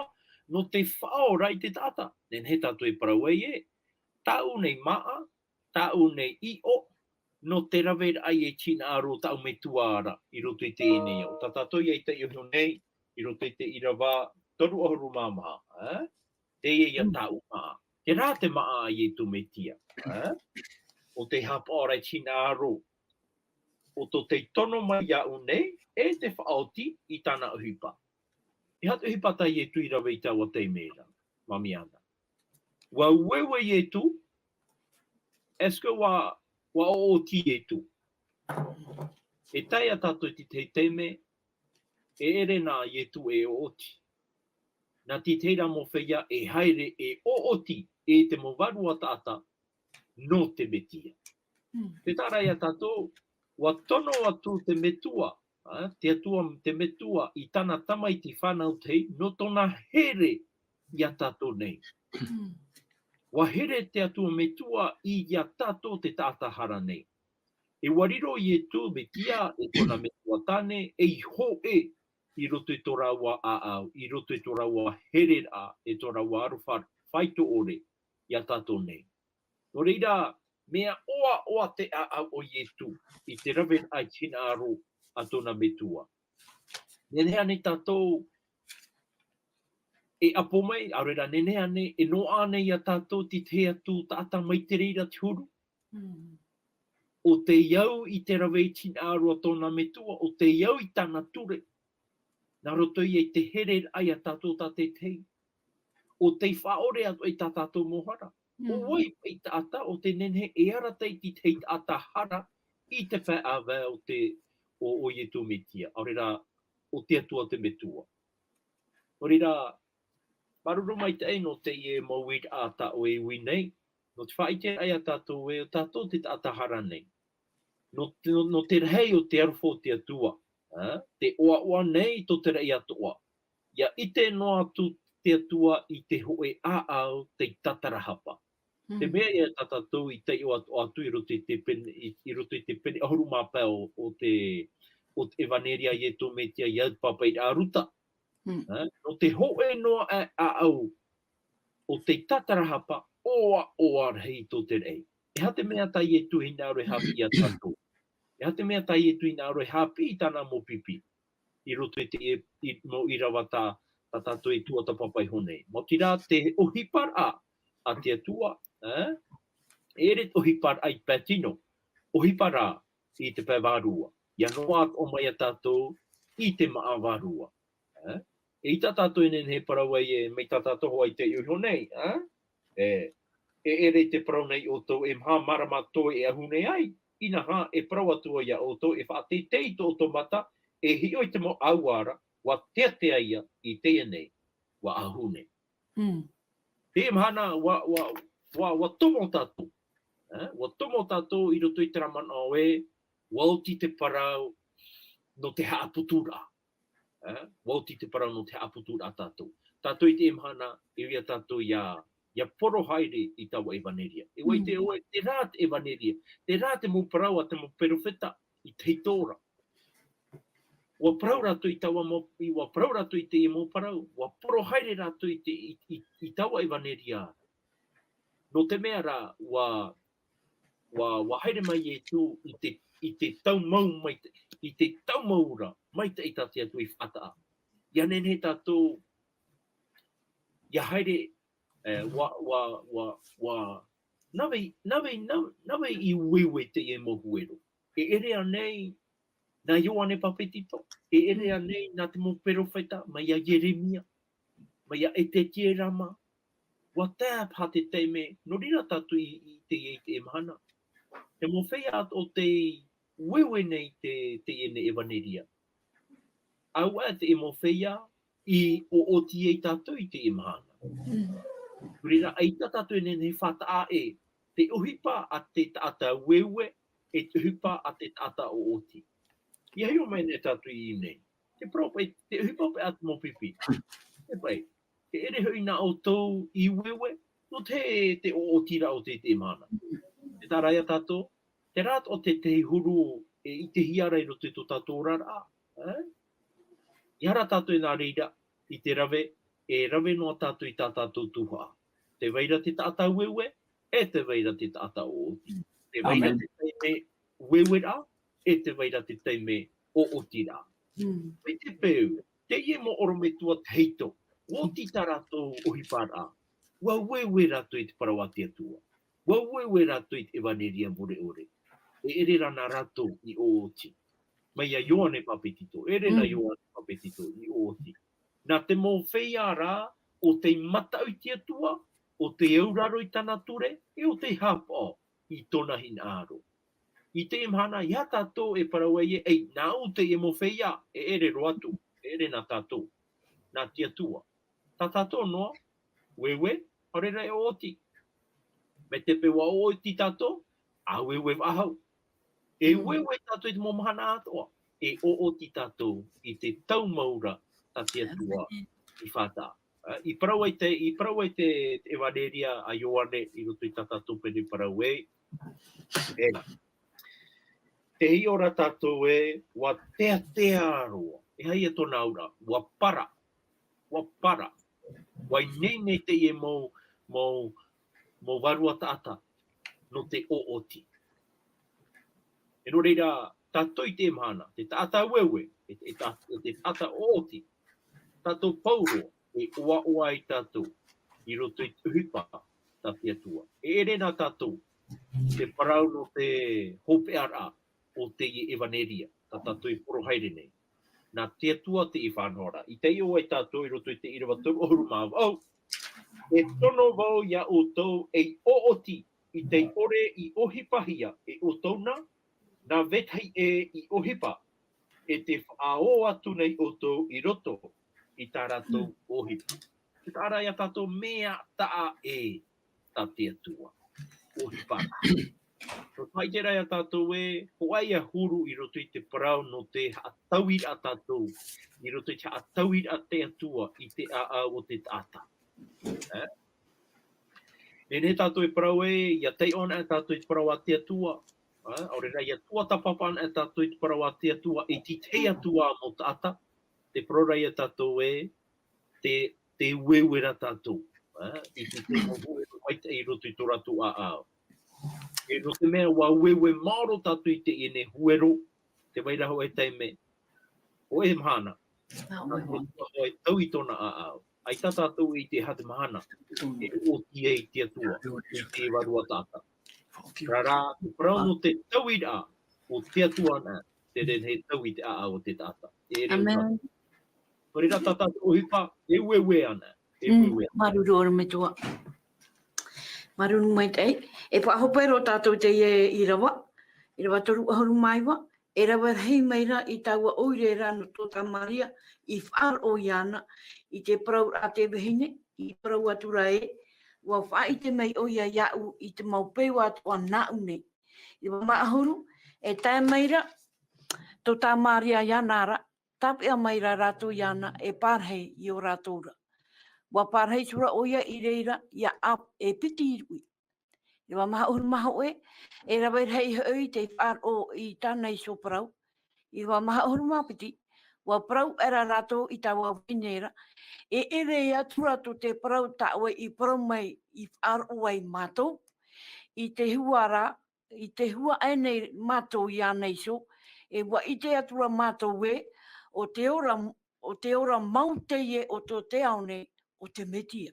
no te whaora i te tata. Nen he tātou e parau tau nei maa, tau nei i o, no te rawera ai e tina aro tau me tuara i roto i te enei au. Tātou i te iho nei, i roto i te Irava, toru ahuru māmaha. Teie ia tau maa. Te rā te maa ai e tu me tia. O te hapara i tina aro. O to te tono mai au nei, e te whaoti i tāna uhipa. I hatu uhipa tai e tu Irava i taua te mera, mami ana. Wa wewe i e tu, esko wa o ti e tu. E tai a tātou ti te teme, e ere nā i e tu e o oti. Nā ti teira mo whea e haere e o oti e te mo varua tata no te metia. Te tārai a tātou, wa tono atu te metua, te metua i tāna tamaiti whanau tei, no tona here ia tatou nei. Wa here te atua metua I ia tatou te tātahara nei. E wariro I e tū me tia e tona metua tane e ho I roto I tō rawa au, I roto I tō rawa here a e tō rawa aru whaito ore ia tatou nei. No reira, mea oa te au o Ietu I te rawen ai tina aro a tōna metua. Nenea ne tatou e apo mai, aurera nenea ne, e no ane ia tatou ti te atu tata mai te reira te huru. O te iau I te rawe tina aro a tōna metua, o te iau I tana ture. Nā roto I te here ai a tatou ta te tei. O te whaore atu I ta tatou mohara. O wai I ta ata o te nene e ara tei ti te ata hara I te wha awa o te o Ietu metia. Aurera, o te atua te metua. Aurera, maruru mai te no te e mauid ata o e winei. No te whaite ai a tatou e o tatou te ata hara nei. No te rei o te arufo te atua. Te oa nei to te rei atua. Ia ite no atu te atua I te hoe au te tatarahapa. Te mea ia tatatou I te o atu I roto I te pene ahuru mapau o te EVANELIA Ietu metia ia papa I aruta. No te hoe no au o te tatarahapa oa rei to te rei. E ha te mea tai Ietu hina aro e hapi ia tatou. E ha te mea tai Ietu hina aro e hapi tana mo pipi. I roto I te mo Irava ta tatou I tuatapapa I honei. Mo tira te ohipara a te atua. Ere ohipara ai patino. Ohipara I te pēwarua. Ia noa o mai a tatou I te maawarua. E I tatou enen he parau ai e mei tatou ai te honei. E ere te parau nei o tau e mha marama toi e ahune ai. Ina ha e parau atua ia o tau e whaate tei to o mata e hi oi te mo auara wa te ia I te enei wa ahune. Te mhana wa tomo tatou. Wa tomo tatou I roto I te ramana o e wauti te parau no te haaputura. Wauti te parau no te haaputura tatou. Tatou I te mhana e ria tatou ia poro haere I taua EVANELIA. E wai te oe, te rā te EVANELIA. Te rā te mo parau a te mo perofeta I te tora. Wa parau rato I taua mo, wa parau rato I te e mo parau. Wa poro haere rato I taua EVANELIA. No te mea rā, wa haere mai e tū I te tau mau mai, I te tau maura, mai te tate atu I whata. Ia nene tatou, ia haere, nawe I wewe te e mohuero. E ere anei, na Ioane papetito. E ere anei, na te mo perofeta, mai a Jeremia, mai a Teie rama. Wa tā pate te me, no rira tatu I te e mahana. Te mo whea o te wewe nei te ene EVANELIA. Au a te e mo whea I o tie tatu I te e mahana. Rira aita tatu ene nei whata a e, te uhipa a te tata wewe, e te uhipa a te tata o oti. Ia hio mai ne tatu I nei. Te prope, te uhipa pe atu mo pipi. Te pai. Te ere hui na o tau I wewe, no te o tira o te mana. Te taraia tato, te rat o te huru I te hiara I roto to tato rara. Iara tato I nā reira, I te rave, e rave no tato I tā tato tuha. Te veira te tata wewe, e te veira te tata o oti. Te veira te teime wewe ra, e te veira te teime o oti ra. Pei te peu, te ie mo orometua teito. O ti tarato ohipara. Wa wewe rato I te parawati atua. Wa wewe rato I te EVANELIA more ore. E ere rana rato I o oti. Mai a Ioane papetito. Ere na Ioane papetito I o oti. Nā te mō whea rā, o te matau ti atua, o te euraro I tana ture, e o te hapa I tona hin aro. I te mhana, ia tātou e parawai e, nā o te e mō whea, e ere roatu, e ere nā tātou, nā ti atua. Tā tātou noa, wewe, harera e oti. Me te pewa o oti tātou, a wewe wahau. E wewe tātou I te momahana atoa. E o oti tātou I te tau maura tā te atua I whata. I parau ai te EVANELIA a Ioane I roto I tata tupe ni parau e. Te hi ora tatou e, wa tea aroa. E hai e tona aura, wa para. Wa nei te e mo varua taata no te ooti. E no reira, tatou I te mana, te taata wewe, te taata ooti. Tatou pauro e oa I tatou. I roto I tuhipa ta te atua. E ere nā tatou, te parau no te haapiiraa o Teie EVANELIA, ta tatou I poro haere nei. Nā te atua te I whanora. I Teie o ai tatou I roto I te Irava tau ohuru māwau. E tono wau ia o tau e ooti I te ore I ohipahia e o tauna, nā vethai e I ohipa, e te whaao atu nei o tau I roto I tā ratou ohipa. Te tāra ia tatou mea taa e ta te atua. Ohipa. No tai te rai a tatou e, hoai a huru I roto I te parau no te haatauira a tatou, I roto I te haatauira a te atua I te o te taata. E ne tatou I parau e, ia tei ona a tatou I te parau a te atua. Aure rai a tuatapapa a tatou I te parau a te atua, I ti te atua mo taata. Te prorai a tatou e, te uewera tatou. I te te mo uewera I roto I toratu a ao. E no te mea wa wewe maaro tatu I te ene huero, te maira ho e teime, o e mahana. O e tau I tona a ao. Ai tatatu I te hate mahana, e o tie I te atua, I te warua tata. Rara, parau no te tau I a, o te atua na, te ren he tau I te a ao te tata. Amen. Korera tatatu o hipa, e wewe ana. Maruru ora me tua. Marunu mai tei. E whahopai ro tātou te Irava. Irava toru ahoru maiwa. E rawa hei maira I taua oire rano tō Samaria. I faaroo Ioane. I te parau a te vahine. I parau atura e. Wa faaite mai oia iau I te maupeu atua nau nei. I wa maahoru. E tae maira. Tō Samaria Ioane. Tapia maira ratou Ioane. E parhei I o ratoura. Wa parhei sura oia I reira ia ap e piti irui. I wa maha uru maha oe, e rawa hei hoi te faaroo I tāna I so parau. I wa maha uru maha piti, wa parau era rato I taua vinera. E ere ia turato te parau taua I parau mai I faaroo ai matou. I te huara, I te hua enei matou Ioane iso. E wa I te atura matou e, o te ora mau Teie o tō te aone, o te Mesia.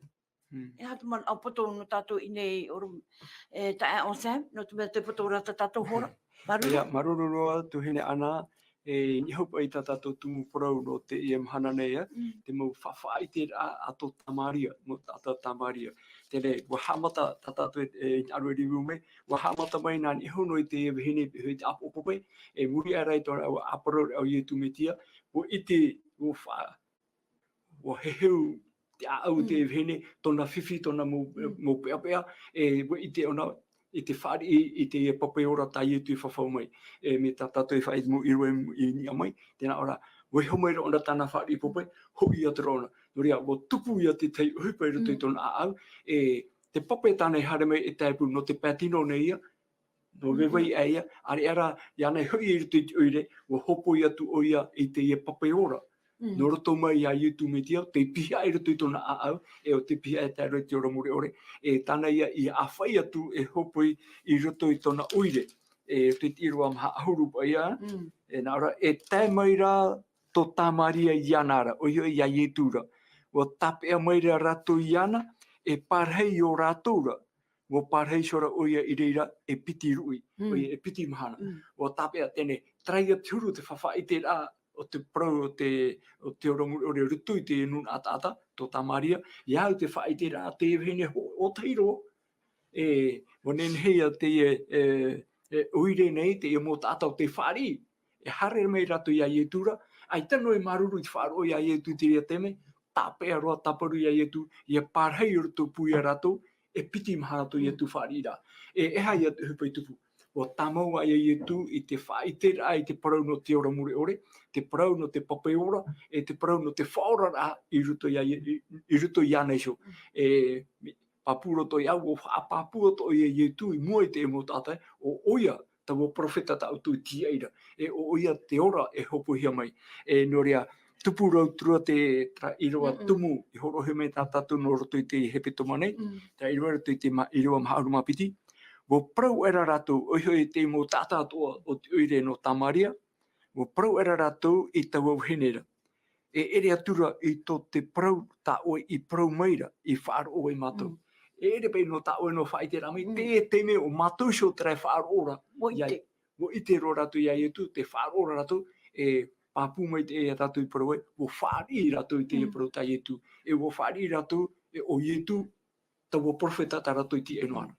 E hatu man au poto no tatou enei oru tae o Sam, no te poto rata tatou hora. Maruru? Ia, maruru roa, tuhine ana, e ni haupa I ta tatou tumu parau no te I hana nei, te mau faaite a tō Samaria, mo tata Samaria. Tere, wa hamata ta tatou e arweri rume, wa hamata mai nā ni hono I te vahine hui te apo pope, e muri arai tōra au aparau au ietu metia, wo ite, wo heheu, te au te vahine, tōna whiwhi, tōna mo pea, e wo ite ona, I te whaari I te papai ora tai tu I whawhau mai. E me ta tatou I whaid mo irua I ni amai. Tēnā ora, wai homai ro ona tāna whaari popai, hoi atu rona. Noria, wo tupu ia te tei uhipai roto I tōna aau. E te papai tāna I hare mai e taipu no te patino nei ia. No wewai e ia. Are ara, ia nei hoi I roto I te oire, wo hopo I atu o ia I te papai ora. No roto mai a YouTube media, te pihia I roto I tōna aau, e o te pihia e tai roi te ora more ore, e tāna ia I a whai atu e hopoi I roto I tōna oire, e te irua maha ahuru pa ia, e nā ora, e tai maira tō Samaria Ioane, o hio I a ietura, o tapea maira ratou Ioane, e parhei o ratoura, o parhei sora oia I reira e piti rui, oia e piti mahana, o tapea tene, traia turu te whawhaite rā, o te parau o te oramuri o rutu I te nun ata tō Samaria, iau te whaite rā te vahine o teiro. E wanen hea te uire nei, te mo tata o te whaari, e hare mai rato I a ietura, ai tano e maruru I te whaaro I a ietu te rea teme, tapea roa taparu I a ietu, I a parhei o rutu pui a rato, e piti maha rato I atu whaari rā. E hai atu hupai tupu. o tamau ai e tu I te faaite ai te parau no te ora muri ore, te parau no te papai ora, e te parau no te whaora a I ruto I anei so. E papuro to iau o whaapapua to I tu I mua I te emo tātai, o oia tawa profeta ta utu Tieira, e o oia te ora e hopo hia mai. E norea tupu rautura te Irava TUMU I horohe me tā tātou no roto I te hepetoma nei, tā Irava roto I te Irava maharuma piti. Wo prau era ratou, oihoi te mo tātātua o te uire no Samaria, wo prau era ratou I taua vahine. E ere atura I to te prau ta oi I prau maira I faaroo I matou. E ere pei no ta oi no faaite rami, te me o matou so trai faaroo iai. Wo ite ro ratou iai tu, te faaroo ratou, e papu mai te e ratou I prau e, wo faari ratou I te e prau ta ietu. E wo faari ratou, e o ietu, tawa profeta ta ratou I ti enoana.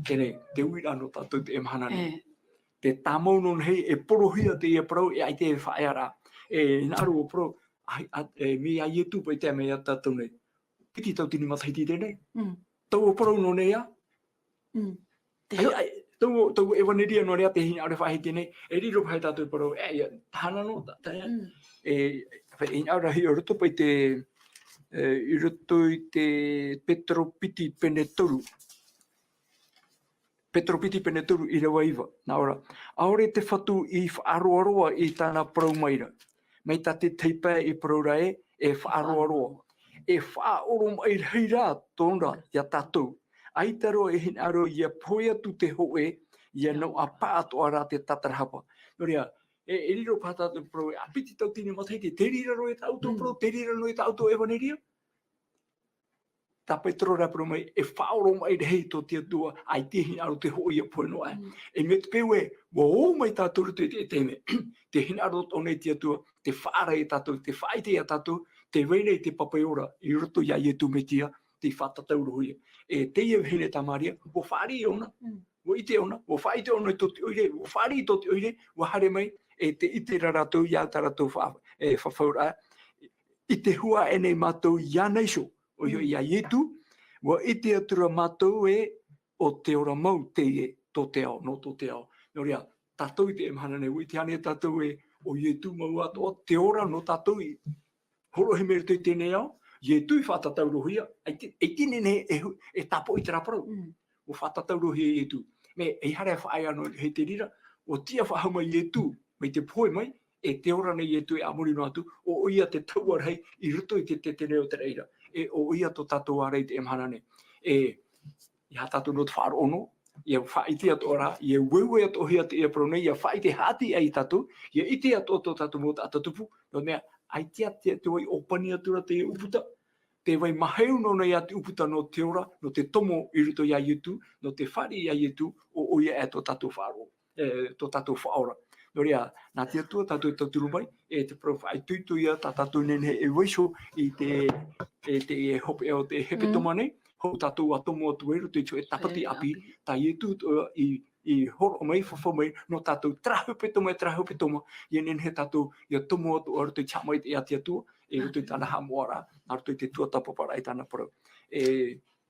Kene, te uira no tātou te emhanane. Te tamau non hei e porohia te e prau e ai te e whaeara. E naru o prau, mi ai e tupa I te mea tātou nei. Piti tau tini mathaiti tēnei. Tau o prau no nei a. Tau EVANELIA no rea te hina are whahe tēnei. E riro pai tātou prau, tahana no tātai. E ina hi o ruto pai te, I ruto I te petropiti penetoru. Petropiti penetoru Irava iwa. Nā ora, aore te whatu I whaaroaroa I tāna prau maira. Mai tā te teipa I prau rae e whaaroaroa. E whaoro mai hei rā tōna ia tatou. Aitaro e hinaro ia poia tu te hoe, ia nau a pātoa rā te tatarahapa. Norea, e riro pātātou prau e apiti tau tini mathaiti, te rira roi ta auto prau, te rira roi ta auto EVANELIA. Tapai trora pro mai e whaoro mai hei to te atua ai te hinaro te hoi a poeno ai. E me te pewe, o mai tātou te teme, te hinaro tonei te atua, te whaara e tātou, te whaite a tātou, te weinei te papai ora, I roto ia I tu Mesia, te whatatau rohia. E Teie vahine Samaria, o whaari e ona, o ite ona, o whaite ona I to te oire, o whaari I to te oire, o hare mai, e te ite raratou, ia taratou whawhaura, I te hua enei matou ia nei so. O ia ietu, wa ite atura matou e o te ora mau Teie to te ao, no to te ao. Nō rea, tātou I te emhana nei, ite ane tātou e o ietu mau ato, te ora no tātou I horo he mere tui tēnei ao, ietu I whatatau rohia, e tine ne e tapo I te raparau, o whatatau rohia ietu. Me, e hare whaai ano he te rira, o tia whahama ietu, me te poe mai, e te ora nei ietu e amuri no atu, o ia te tau arhei I ruto I te tenei o te reira. E o ia to tātou arei te emhanane. E ia tātou no te whaaro ono, ia whaiti ato ora, ia wewe ato hia te ea prone, ia whaite hati ai tātou, ia ite ato tātou mo tātou tupu, no mea, ai tia te wai opani atura te uputa, te wai maheu no nei ati uputa no te ora, no te tomo I ruto ia ietu, no te whari ia ietu, o ia e to tātou whaaro, to tātou whaora. No rea, nā te atua tātou tauturu mai, e te prof ai tuituia tā tātou nene e waiso I te hope eo te hepetoma nei, hou tātou atomo atu e ruto I tue tapati api, tā ietu I horo mai, whawha mai, no tātou trahupetoma, I nene he tātou ia tomo atu o ruto I chamai te ati atua, e ruto I tāna hamoara, nā ruto I te tuatapapa I tāna parau.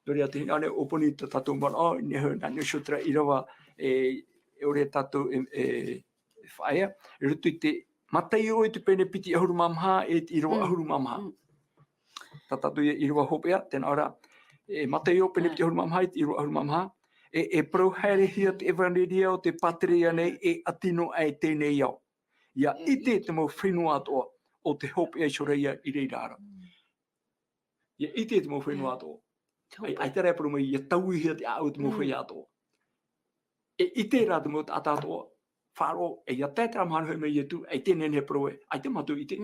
No rea, te hinane oponi tātou mana, neho nā nesotra Irava, ore tātou whaea, e ruto I te matai o I te pene piti ahuru mamha e te Irava ahuru mamha. Tātou I Irava hopea, tēnā ora, e matai o pene piti ahuru mamha e te Irava ahuru mamha, e prauhere hia te EVANELIA o te patria nei e atino ai tēnei au. Ia ite te mau whenua atoa o te hopea I soreia I reirara. Ia ite te mau whenua atoa. Ai te rea paru mai, ia taui hia te au te mau whenua atoa. E ite rā te mau tata atoa, faaroo, e ia tētara mahanu hei mai ietu, ai tēnei he proe, ai te matou ite,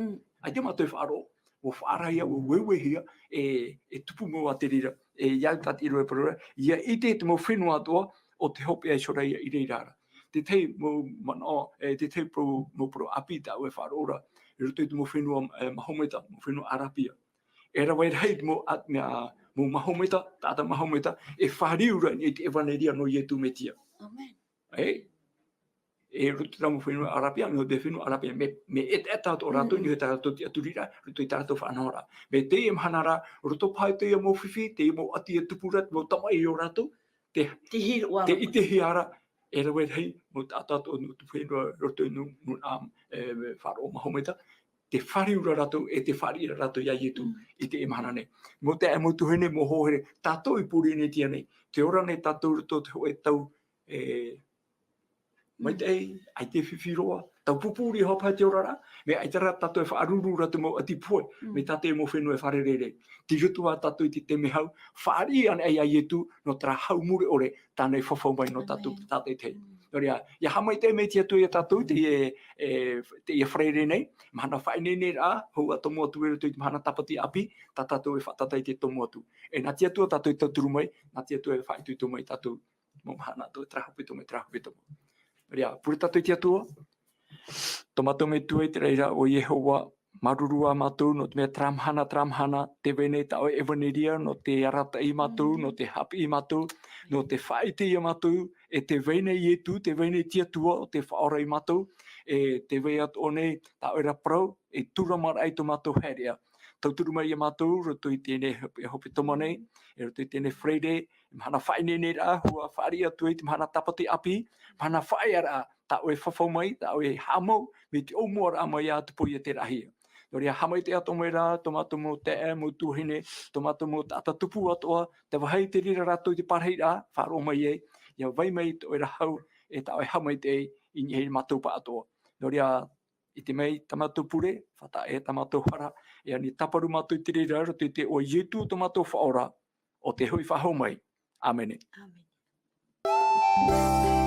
ai te matou faaroo, o whaarahia, o wewehia, e tupu mua te rira, e iau tati iroe proe, ia ite te mau whenua atoa, o te hope ai soreia I reirara. Te tei mau mana, te tei mau pro api ta ue whaaroora, e ruto I te mau whenua mahometa, mau whenua arapia. E rawa rei mo mahometa, tata mahometa, e whariura ni te EVANELIA no ietu Mesia. Amen. E ruto tamu whenua arapia, no te whenua arapia, me et tātou rato, ni he tātou te aturira, ruto I tātou whanora. Me te mhanara, ruto pai te mo whiwhi, te mo ati e tupurat, mo tamai o rato, te ite hiara, e rawe hei mo tatou no tu whenua roto nu am faaroo mahometa te whariura ratou e te wharira ratou ia ietu i te imahana nei. Mo te e motu hene mo hohere tatou i puri ne tia nei. Te ora nei tatou roto te hoe tau mai te ai te whiwhiroa. Tau pupuri hopai te ora ra. Me ai tera tatou e whaaruru ratou mo ati poe. Me tate mo whenua e wharerere. Ti rutua tatou i te me hau. Whaari an ai ietu no tera hau mure ore tānei whawhau mai no tatou tatou te. Ria, ia hamai te me tia tu e tatou te e whaere nei. Mahana whaine nei rā. Hou a tomo atu e tu i mahana tapati api. Ta tatou e whatatai te tomo atu. E nā tia tua tatou i tauturu mai. Nā tia tua e whaitu i tomo i tatou. Mo mahana tu e trahapitomo. Ria, pure tatou i tia tua. Tomato me tu e te reira o Yehova. Marurua matou no te mea tramhana. Te vene tau EVANELIA no te arata i matou. No te hapi matou. No te faaite i matou. E te vene i etu. Te vene tia tua o te whaora i matou. E te vei atu o nei. Tau e raparau. E tura mara ai to matou herea. Tauturu mai i matou. Roto i tēnei hepetoma nei. E roto i tēnei Friday. Mahana whaine nei rā. Hua whaari atu i te mahana tapati api. Mahana whae ara. Tau e whawhau mai. Tau e hamau. Me te omua rā mai a tupo i te rahia. Noria hamai te ato mai rā, tomato mo te e, mo tuhine, tomato mo tata tupu atoa, te wahai te rira rato i te parhei rā, whaaro mai e, ia vai mai to e rahau, e tau e hamai te e, i hei matou pa atoa. Noria, i te mei tamatou pure, whata e tamatou hara, e ani taparu matou i te rira, rato i te o ietu tomatou whaora, o te hui whahau mai. Amene. Amen.